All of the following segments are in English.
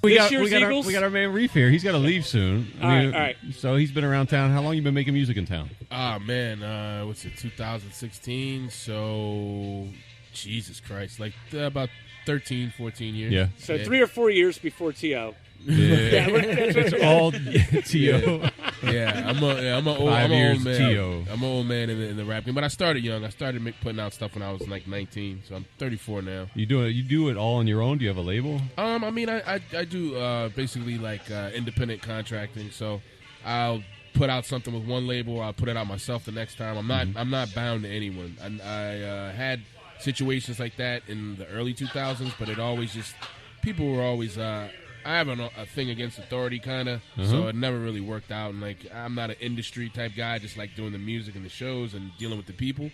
We This got year's Eagles? we got our man Reef here. He's got to leave soon. All right. So he's been around town. How long you been making music in town? Man, what's it? 2016. So, Jesus Christ, like about 13, 14 years. Yeah. So 3 or 4 years before T.O. Yeah, it's all T.O. Yeah, I'm an old man. T.O. I'm an old man in the rap game, but I started young. I started putting out stuff when I was like 19, so I'm 34 now. You do it all on your own? Do you have a label? I do basically like independent contracting. So I'll put out something with one label. I'll put it out myself the next time. I'm not bound to anyone. I had situations like that in the early 2000s, but it always just people were always. I have a thing against authority, kind of, so it never really worked out. And like, I'm not an industry type guy. I just like doing the music and the shows and dealing with the people.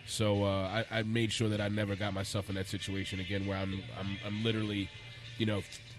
So I made sure that I never got myself in that situation again, where I'm literally,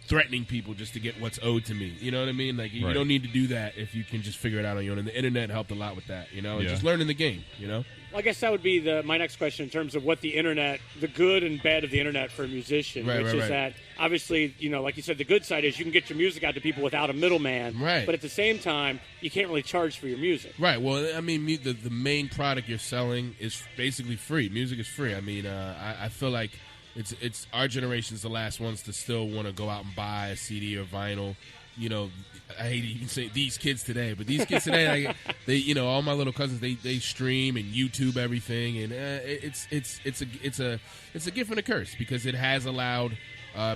threatening people just to get what's owed to me. You know what I mean? Like, you don't need to do that if you can just figure it out on your own. And the internet helped a lot with that. And just learning the game. Well, I guess that would be my next question in terms of what the internet, the good and bad of the internet for a musician, that obviously, like you said, the good side is you can get your music out to people without a middleman. Right. But at the same time, you can't really charge for your music. Right. Well, I mean, the main product you're selling is basically free. Music is free. I mean, I feel like it's our generation's the last ones to still want to go out and buy a CD or vinyl. I hate to even say these kids today, but these kids today, like, they, all my little cousins, they stream and YouTube everything, and it's a gift and a curse because it has allowed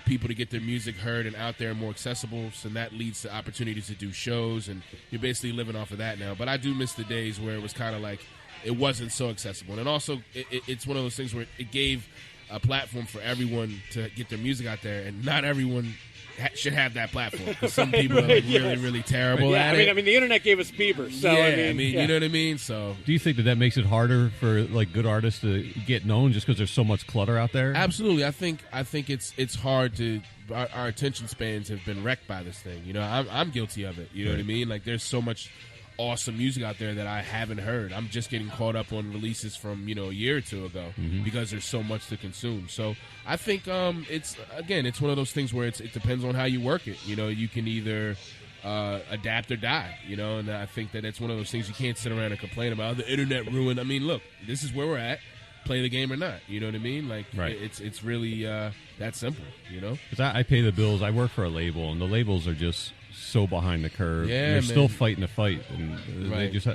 people to get their music heard and out there and more accessible, so that leads to opportunities to do shows, and you're basically living off of that now. But I do miss the days where it was kind of like it wasn't so accessible, and also it's one of those things where it gave a platform for everyone to get their music out there, and not everyone should have that platform because some people are really terrible at it. I mean, the internet gave us Bieber, so you know what I mean. So, do you think that makes it harder for like good artists to get known just because there's so much clutter out there? Absolutely, I think it's hard to. Our attention spans have been wrecked by this thing. I'm guilty of it. You know what I mean? Like, there's so much awesome music out there that I haven't heard. I'm just getting caught up on releases from a year or two ago because there's so much to consume. So I think it's one of those things where it depends on how you work it. You can either adapt or die. And I think that it's one of those things you can't sit around and complain about. The internet ruined. I mean, look, this is where we're at. Play the game or not. You know what I mean? Like, it's really that simple. Because I pay the bills. I work for a label, and the labels are just so behind the curve. Yeah, they're still fighting the fight, and they just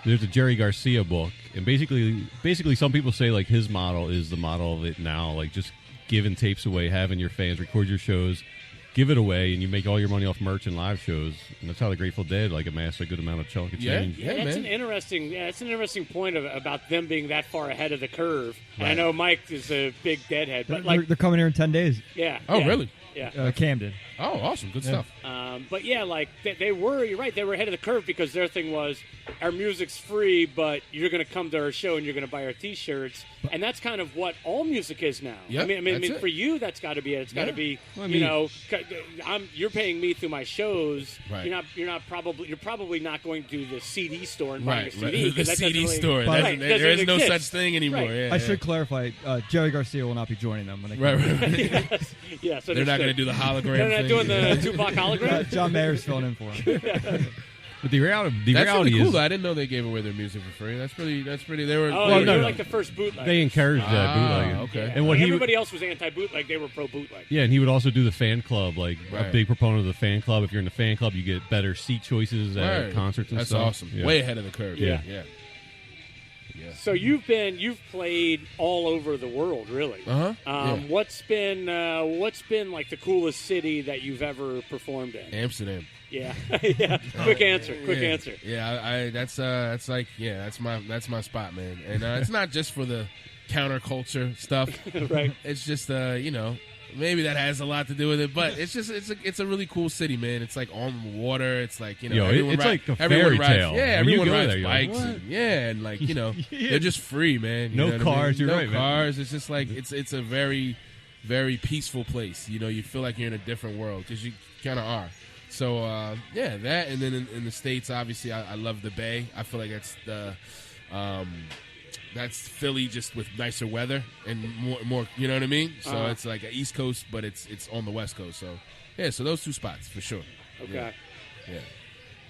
there's a Jerry Garcia book, and basically some people say like his model is the model of it now, like just giving tapes away, having your fans record your shows, give it away, and you make all your money off merch and live shows. And that's how the Grateful Dead amassed a good amount of chunk of change. Yeah, that's an interesting point about them being that far ahead of the curve. Right. And I know Mike is a big Deadhead, but they're coming here in 10 days. Yeah. Oh, really? Yeah. Camden. Oh, awesome. Good stuff. But yeah, like they were, you're right, they were ahead of the curve because their thing was our music's free, but you're going to come to our show and you're going to buy our T-shirts. And that's kind of what all music is now. Yep, I mean, for you, that's got to be it. It's got to be, you're paying me through my shows. Right. You're probably not going to the CD store and buying a CD. Right. The CD store. There is no such thing anymore. Right. Yeah, I should clarify, Jerry Garcia will not be joining them when they come. Right. Yes, they're not going to do the hologram They're not thing. doing the Tupac hologram? John Mayer's filling in for him. But the reality really cool, is, though. I didn't know they gave away their music for free. That's pretty. They were. They're like the first bootleg. they encouraged bootlegging. Okay. And everybody else was anti-bootleg. They were pro-bootleg. Yeah, and he would also do the fan club, like a big proponent of the fan club. If you're in the fan club, you get better seat choices at concerts and stuff. That's awesome. Yeah. Way ahead of the curve. Yeah. So you've played all over the world, really. What's been like the coolest city that you've ever performed in? Amsterdam. Yeah. Quick answer. Yeah. That's my spot, man. And it's not just for the counterculture stuff. Right. It's just maybe that has a lot to do with it, but it's a really cool city, man. It's like on the water. It's like it's like a fairy tale. Yeah, everyone rides bikes. And like Yeah. they're just free, man. No cars. No right, cars. man. It's just like it's a very, very peaceful place. You feel like you're in a different world because you kind of are. So that, and then in the States, obviously, I love the Bay. I feel like that's Philly just with nicer weather and more. You know what I mean? So it's like an East Coast, but it's on the West Coast. So Yeah, so those two spots for sure. Okay. Yeah.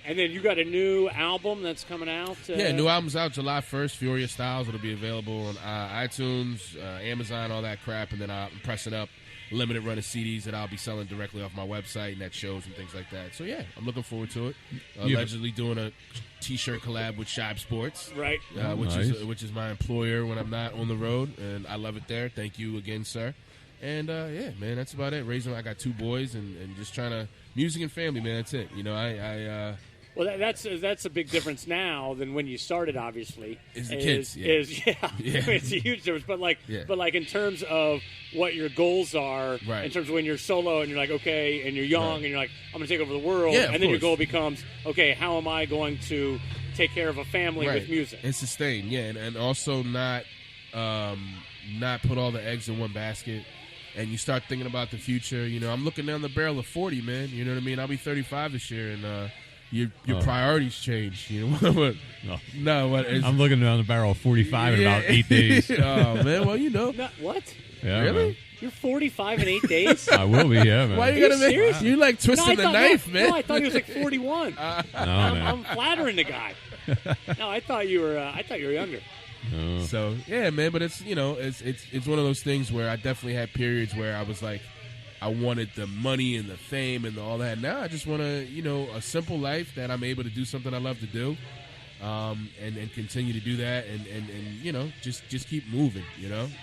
And then you got a new album that's coming out? Yeah, new album's out July 1st, Furious Styles. It'll be available on iTunes, Amazon, all that crap. And then I'm pressing up limited run of CDs that I'll be selling directly off my website and at shows and things like that. So, yeah, I'm looking forward to it. Allegedly doing a T-shirt collab with Shibe Sports. Right. Which is my employer when I'm not on the road. And I love it there. Thank you again, sir. And, yeah, man, that's about it. I got 2 boys and just trying to – music and family, man, that's it. You know, well, that's a big difference now than when you started. Obviously, is the kids. Yeah. I mean, it's a huge difference. But like in terms of what your goals are, right. In terms of when you're solo and you're like, okay, and you're young and you're like, I'm going to take over the world, and then your goal becomes, okay, how am I going to take care of a family with music and sustain, and also not put all the eggs in one basket. And you start thinking about the future. You know, I'm looking down the barrel of 40, man. You know what I mean? I'll be 35 this year, and your priorities change. You know what? I'm looking down the barrel of 45 in about 8 days. Oh man, well you know what? Yeah, really? Man. You're 45 in 8 days? I will be, yeah, man. Why you gotta make? Serious? You like twisting the knife, man? No, I thought he was like 41. I'm flattering the guy. No, I thought you were younger. So yeah, man, but it's it's one of those things where I definitely had periods where I was like, I wanted the money and the fame and all that. Now I just want a simple life that I'm able to do something I love to do, and continue to do that, and just keep moving.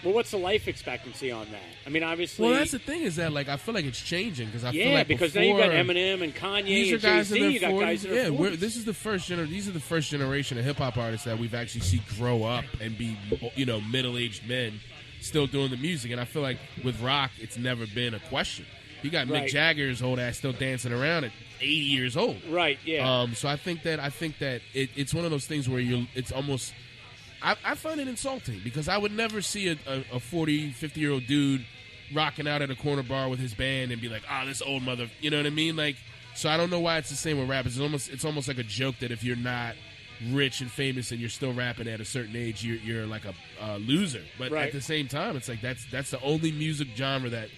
Well, what's the life expectancy on that? I mean, obviously. Well, that's the thing is that I feel like it's changing because I feel like because now you got Eminem and Kanye and Jay-Z. You got guys in their 40s. This is the first These are the first generation of hip hop artists that we've actually seen grow up and be middle-aged men still doing the music. And I feel like with rock, it's never been a question. You got Mick Jagger's old ass still dancing around at 80 years old. Right. Yeah. So I think that it's one of those things where it's almost. I find it insulting because I would never see a 40, 50-year-old dude rocking out at a corner bar with his band and be like, this old mother, you know what I mean? Like, so I don't know why it's the same with rappers. It's almost like a joke that if you're not rich and famous and you're still rapping at a certain age, you're like a loser. But at the same time, it's like that's the only music genre that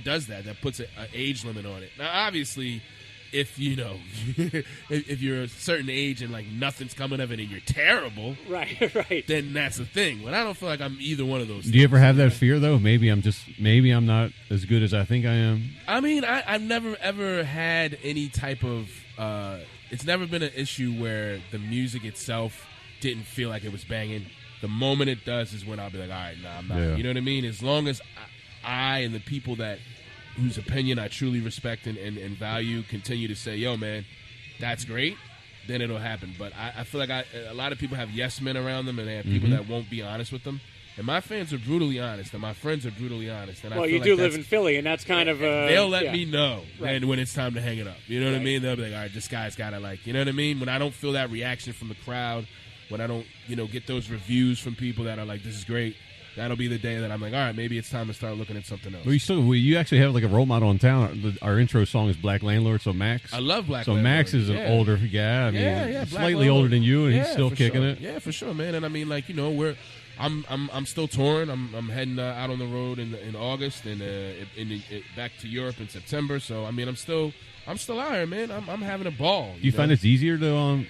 does that puts an age limit on it. Now, obviously, if if you're a certain age and like nothing's coming of it and you're terrible, right, then that's the thing. But I don't feel like I'm either one of those. Do you ever have that fear though? Maybe I'm not as good as I think I am. I mean, I've never ever had any type of. It's never been an issue where the music itself didn't feel like it was banging. The moment it does is when I'll be like, all right, I'm not. Yeah. You know what I mean? As long as I and the people whose opinion I truly respect and value continue to say, yo, man, that's great, then it'll happen. But I feel like a lot of people have yes men around them, and they have people that won't be honest with them. And my fans are brutally honest, and my friends are brutally honest. And you do live in Philly, and that's kind of they'll let me know when it's time to hang it up. You know what I mean? They'll be like, all right, this guy's got to you know what I mean? When I don't feel that reaction from the crowd, when I don't, get those reviews from people that are like, this is great, that'll be the day that I'm like, all right, maybe it's time to start looking at something else. Well, you actually have like a role model in town. Our intro song is Black Landlord, so Max. I love Black Landlord. So Max is an older guy. I mean, slightly older than you, and he's still kicking it. Yeah, for sure, man. And I mean, I'm still touring. I'm heading out on the road in August and back to Europe in September. So I mean, I'm still out here, man. I'm having a ball. Do you find it's easier to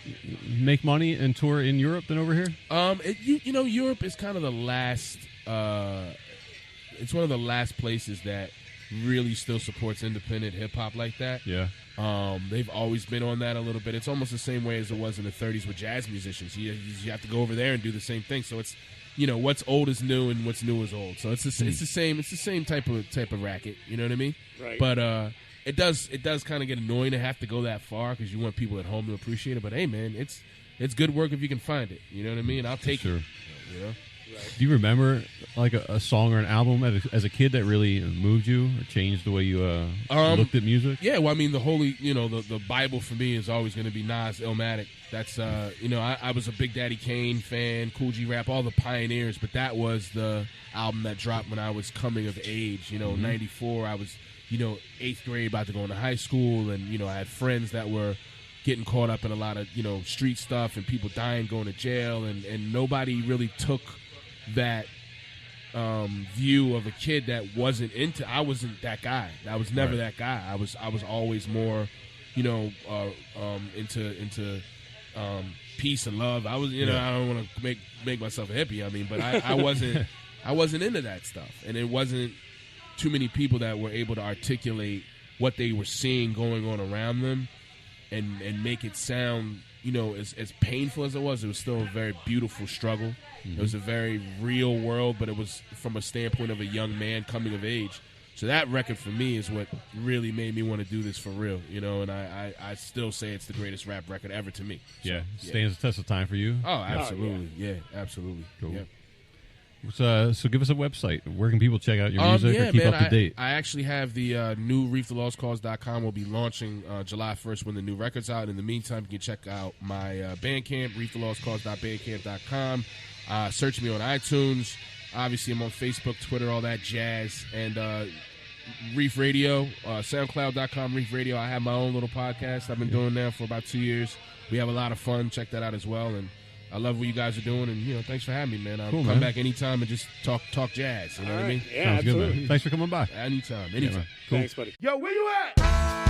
make money and tour in Europe than over here? Europe is kind of the last. It's one of the last places that really still supports independent hip hop like that. Yeah. They've always been on that a little bit. It's almost the same way as it was in the 30s with jazz musicians. You have to go over there and do the same thing. So it's what's old is new and what's new is old. So it's the same type of racket. You know what I mean? Right. But it does kind of get annoying to have to go that far because you want people at home to appreciate it. But hey, man, it's good work if you can find it. You know what I mean? I'll take it. Right. Do you remember like a song or an album as a kid that really moved you or changed the way you looked at music? Yeah, well, I mean, the holy, the Bible for me is always going to be Nas, Illmatic. That's, I was a Big Daddy Kane fan, Cool G Rap, all the pioneers, but that was the album that dropped when I was coming of age. 94, I was, 8th grade, about to go into high school, and, I had friends that were getting caught up in a lot of, street stuff and people dying, going to jail, and nobody really took that view of a kid that wasn't into. I wasn't that guy. I was never that guy. I was always more, into peace and love. I was, I don't want to make myself a hippie. I mean, but I wasn't into that stuff, and it wasn't too many people that were able to articulate what they were seeing going on around them, and make it sound, as painful as it was still a very beautiful struggle. Mm-hmm. It was a very real world, but it was from a standpoint of a young man coming of age. So that record for me is what really made me want to do this for real, and I still say it's the greatest rap record ever to me. So, stands the test of time for you? Oh, absolutely. Yeah, absolutely. Cool. Yeah. So give us a website. Where can people check out your music or keep up to date? I actually have the new ReefTheLostCause.com will be launching July 1st when the new record's out. In the meantime, you can check out my Bandcamp, ReefTheLostCause.bandcamp.com. Search me on iTunes. Obviously, I'm on Facebook, Twitter, all that jazz. And Reef Radio, SoundCloud.com, Reef Radio. I have my own little podcast I've been doing now for about 2 years. We have a lot of fun. Check that out as well. And I love what you guys are doing, and thanks for having me, man. I'll come back anytime and just talk jazz. You know what I mean? Yeah, Sounds absolutely. good, man. Thanks for coming by. Anytime. Yeah, cool. Thanks, buddy. Yo, where you at?